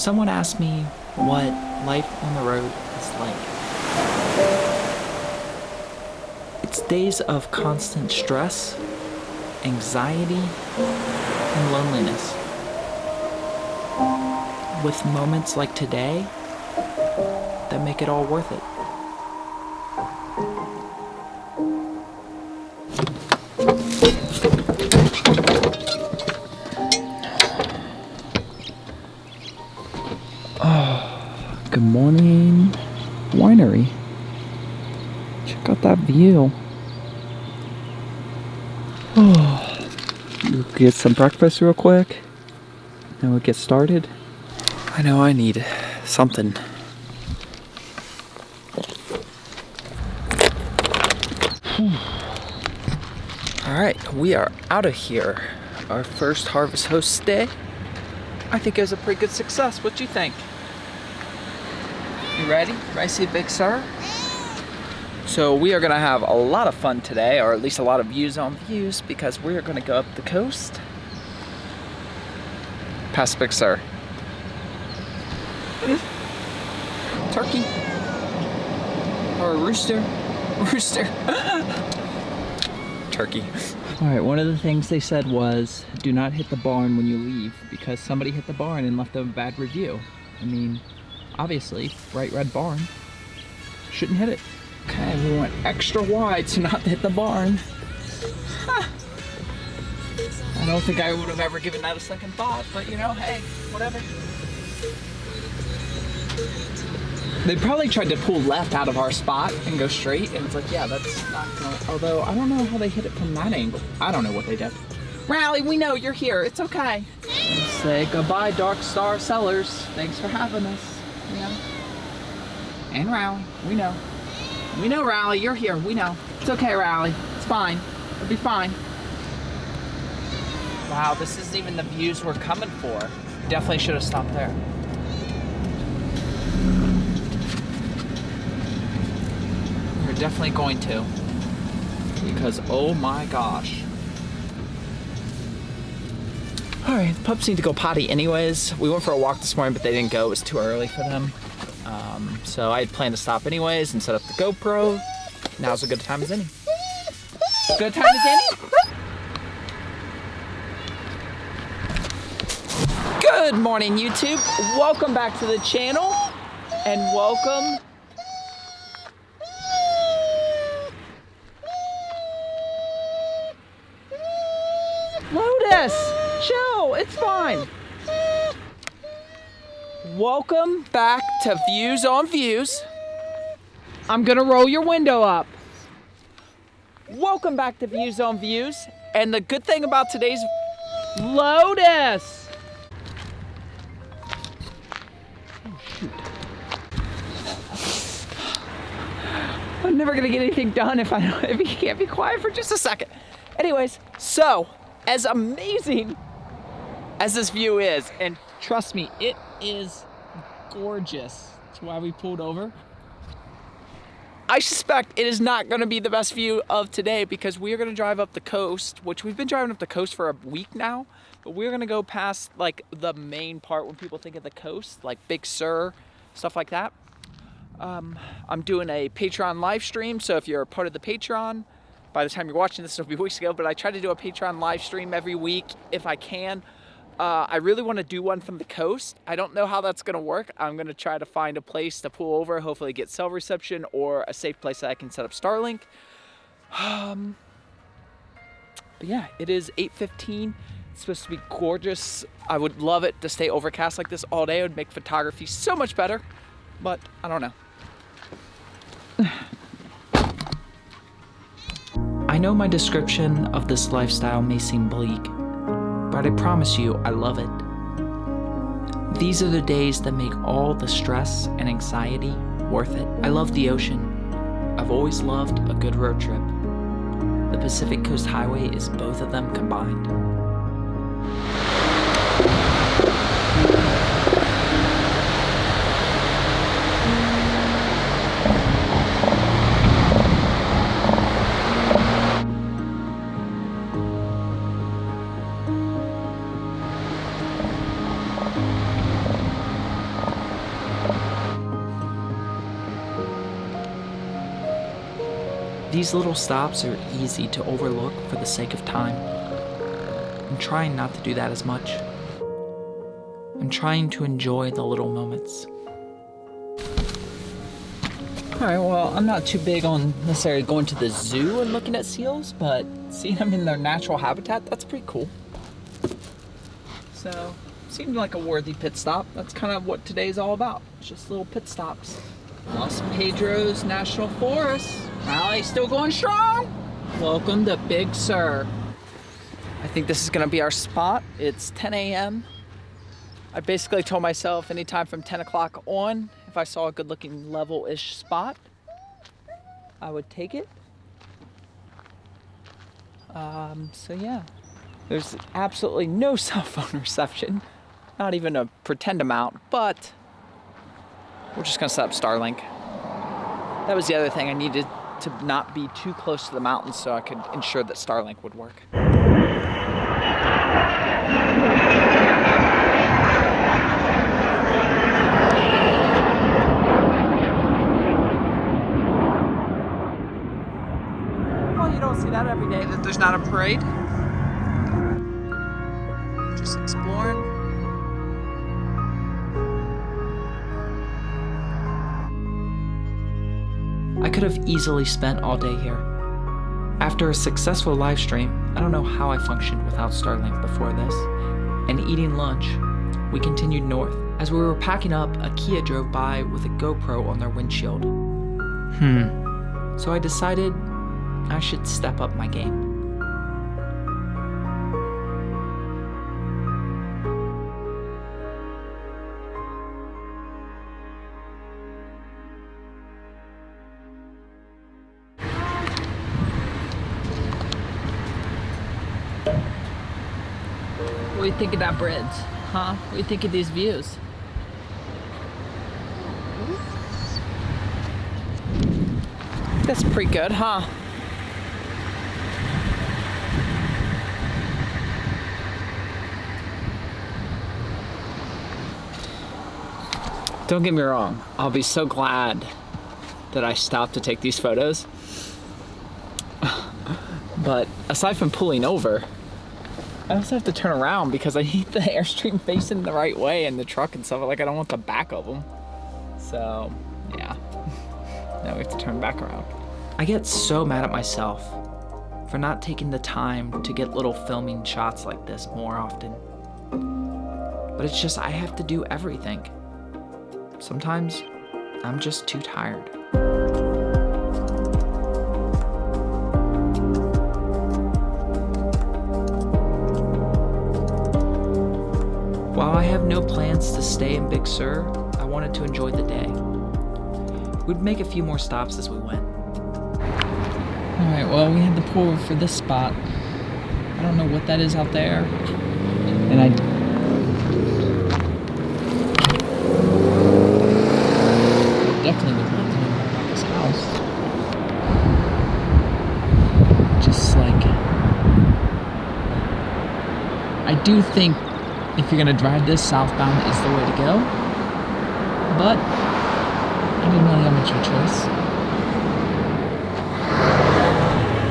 Someone asked me what life on the road is like. It's days of constant stress, anxiety, and loneliness. With moments like today that make it all worth it. Good morning, winery. Check out that view. We'll get some breakfast real quick, and we'll get started. I know I need something. Alright, we are out of here. Our first Harvest Host day. I think it was a pretty good success. What do you think? You ready? Ready to see Big Sur? So we are gonna have a lot of fun today, or at least a lot of views on views, because we are gonna go up the coast past Big Sur. Turkey. Or a rooster. Rooster. Turkey. Alright, one of the things they said was, do not hit the barn when you leave, because somebody hit the barn and left a bad review. I mean, obviously, bright red barn. Shouldn't hit it. Okay, we went extra wide so not to hit the barn. Huh. I don't think I would have ever given that a second thought, but you know, hey, whatever. They probably tried to pull left out of our spot and go straight, and it's like, yeah, that's not gonna, although I don't know how they hit it from that angle. I don't know what they did. Rally, we know you're here, it's okay. Say goodbye, Dark Star Sellers. Thanks for having us, you know. And Rally, we know. We know, Rally, you're here, we know. It's okay, Rally, it's fine, it'll be fine. Wow, this isn't even the views we're coming for. Definitely should have stopped there. Definitely going to, because oh my gosh. All right, the pups need to go potty anyways. We went for a walk this morning, but they didn't go. It was too early for them. So I had planned to stop anyways and set up the GoPro. Now's a good time as any. Good time as any? Good morning, YouTube. Welcome back to the channel, and welcome Lotus, chill, it's fine. Welcome back to Views on Views. I'm gonna roll your window up. Welcome back to Views on Views. And the good thing about today's Lotus. Oh shoot. I'm never gonna get anything done if he can't be quiet for just a second. Anyways, so as amazing as this view is, and trust me, it is gorgeous. That's why we pulled over. I suspect it is not gonna be the best view of today, because we are gonna drive up the coast, which we've been driving up the coast for a week now, but we're gonna go past like the main part when people think of the coast, like Big Sur, stuff like that. I'm doing a Patreon live stream, so if you're a part of the Patreon, by the time you're watching this, it'll be weeks ago, but I try to do a Patreon live stream every week if I can. I really want to do one from the coast. I don't know how that's going to work. I'm going to try to find a place to pull over, hopefully get cell reception, or a safe place that I can set up Starlink. But yeah, it is 8:15. It's supposed to be gorgeous. I would love it to stay overcast like this all day. It would make photography so much better, but I don't know. I know my description of this lifestyle may seem bleak, but I promise you I love it. These are the days that make all the stress and anxiety worth it. I love the ocean. I've always loved a good road trip. The Pacific Coast Highway is both of them combined. These little stops are easy to overlook for the sake of time. I'm trying not to do that as much. I'm trying to enjoy the little moments. Alright, well, I'm not too big on necessarily going to the zoo and looking at seals, but seeing them in their natural habitat, that's pretty cool. So, seemed like a worthy pit stop. That's kind of what today's all about. It's just little pit stops. Los Pedros National Forest. Rally still going strong. Welcome to Big Sur. I think this is gonna be our spot. It's 10 a.m. I basically told myself anytime from 10 o'clock on, if I saw a good looking level-ish spot, I would take it. So yeah, there's absolutely no cell phone reception, not even a pretend amount, but we're just gonna set up Starlink. That was the other thing, I needed to not be too close to the mountains so I could ensure that Starlink would work. See that every day that there's not a parade. Just exploring. I could have easily spent all day here. After a successful live stream, I don't know how I functioned without Starlink before this, and eating lunch, we continued north. As we were packing up, a Kia drove by with a GoPro on their windshield. So I decided I should step up my game. What do you think of that bridge? Huh? What do you think of these views? That's pretty good, huh? Don't get me wrong, I'll be so glad that I stopped to take these photos. But aside from pulling over, I also have to turn around because I need the Airstream facing the right way and the truck and stuff. Like, I don't want the back of them. So, yeah. Now we have to turn back around. I get so mad at myself for not taking the time to get little filming shots like this more often. But it's just, I have to do everything. Sometimes I'm just too tired. While I have no plans to stay in Big Sur, I wanted to enjoy the day. We'd make a few more stops as we went. Alright, well, we had to pull over for this spot. I don't know what that is out there. And I definitely would love to know more about this house. Just like, I do think if you're gonna drive this, southbound is the way to go. But I didn't really have much of a choice.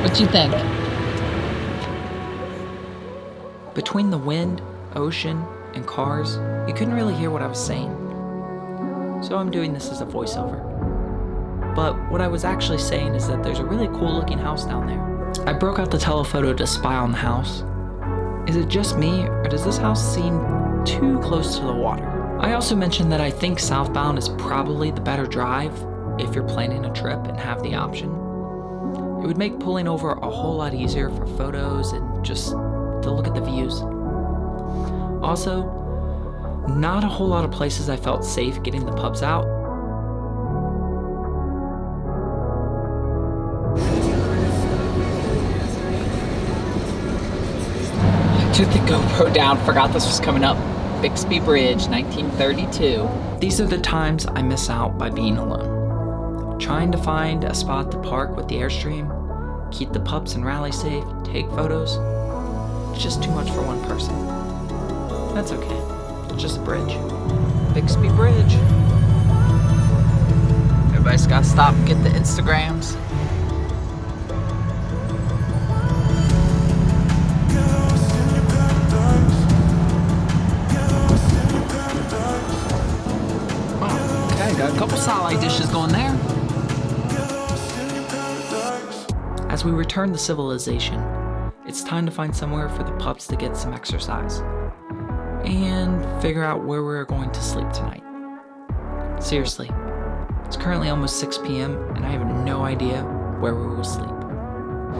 What you think? Between the wind, ocean, and cars, you couldn't really hear what I was saying. So I'm doing this as a voiceover. But what I was actually saying is that there's a really cool looking house down there. I broke out the telephoto to spy on the house. Is it just me, or does this house seem too close to the water? I also mentioned that I think southbound is probably the better drive if you're planning a trip and have the option. It would make pulling over a whole lot easier for photos and just to look at the views. Also, not a whole lot of places I felt safe getting the pups out. I took the GoPro down, forgot this was coming up. Bixby Bridge, 1932. These are the times I miss out by being alone. Trying to find a spot to park with the Airstream, keep the pups and Rally safe, take photos. It's just too much for one person. That's okay. It's just a bridge. Bixby Bridge. Everybody's gotta stop and get the Instagrams. on there. As we return to civilization, it's time to find somewhere for the pups to get some exercise and figure out where we're going to sleep tonight. Seriously, it's currently almost 6 p.m. and I have no idea where we will sleep.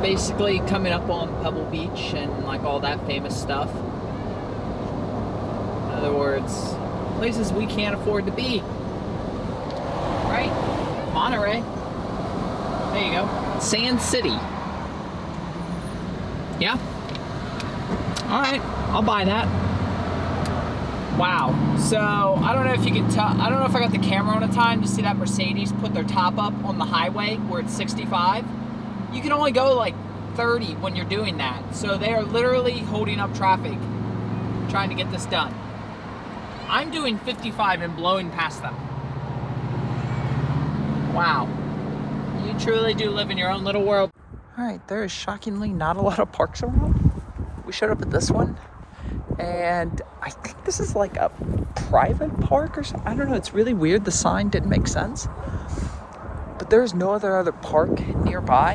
Basically coming up on Pebble Beach and like all that famous stuff. In other words, places we can't afford to be. Right? Monterey. There you go. Sand City. Yeah? Alright, I'll buy that. Wow. So, I don't know if you can tell, I don't know if I got the camera on a time to see that Mercedes put their top up on the highway where it's 65. You can only go like 30 when you're doing that. So they are literally holding up traffic trying to get this done. I'm doing 55 and blowing past them. Wow. You truly do live in your own little world. All right, there is shockingly not a lot of parks around. We showed up at this one, and I think this is like a private park or something. I don't know, it's really weird. The sign didn't make sense. But there's no other park nearby.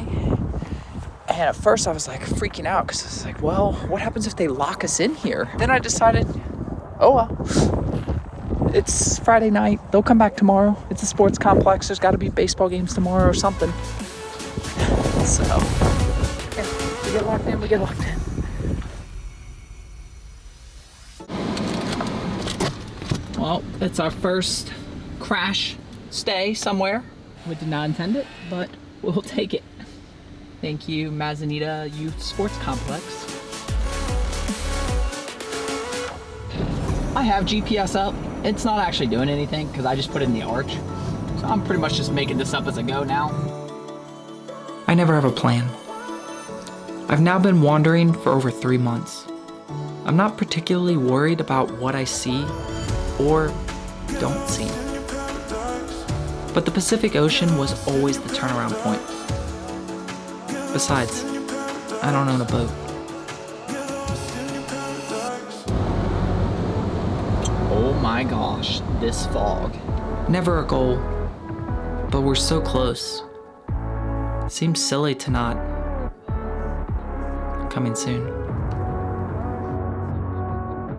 And at first I was like freaking out because I was like, well, what happens if they lock us in here? Then I decided, oh well. It's Friday night. They'll come back tomorrow. It's a sports complex. There's got to be baseball games tomorrow or something. So, okay, we get locked in, we get locked in. Well, it's our first crash stay somewhere. We did not intend it, but we'll take it. Thank you, Mazanita Youth Sports Complex. I have GPS up. It's not actually doing anything because I just put it in the arch. So I'm pretty much just making this up as I go now. I never have a plan. I've now been wandering for over 3 months. I'm not particularly worried about what I see or don't see. But the Pacific Ocean was always the turnaround point. Besides, I don't own a boat. Oh my gosh, this fog. Never a goal, but we're so close. Seems silly to not. Coming soon.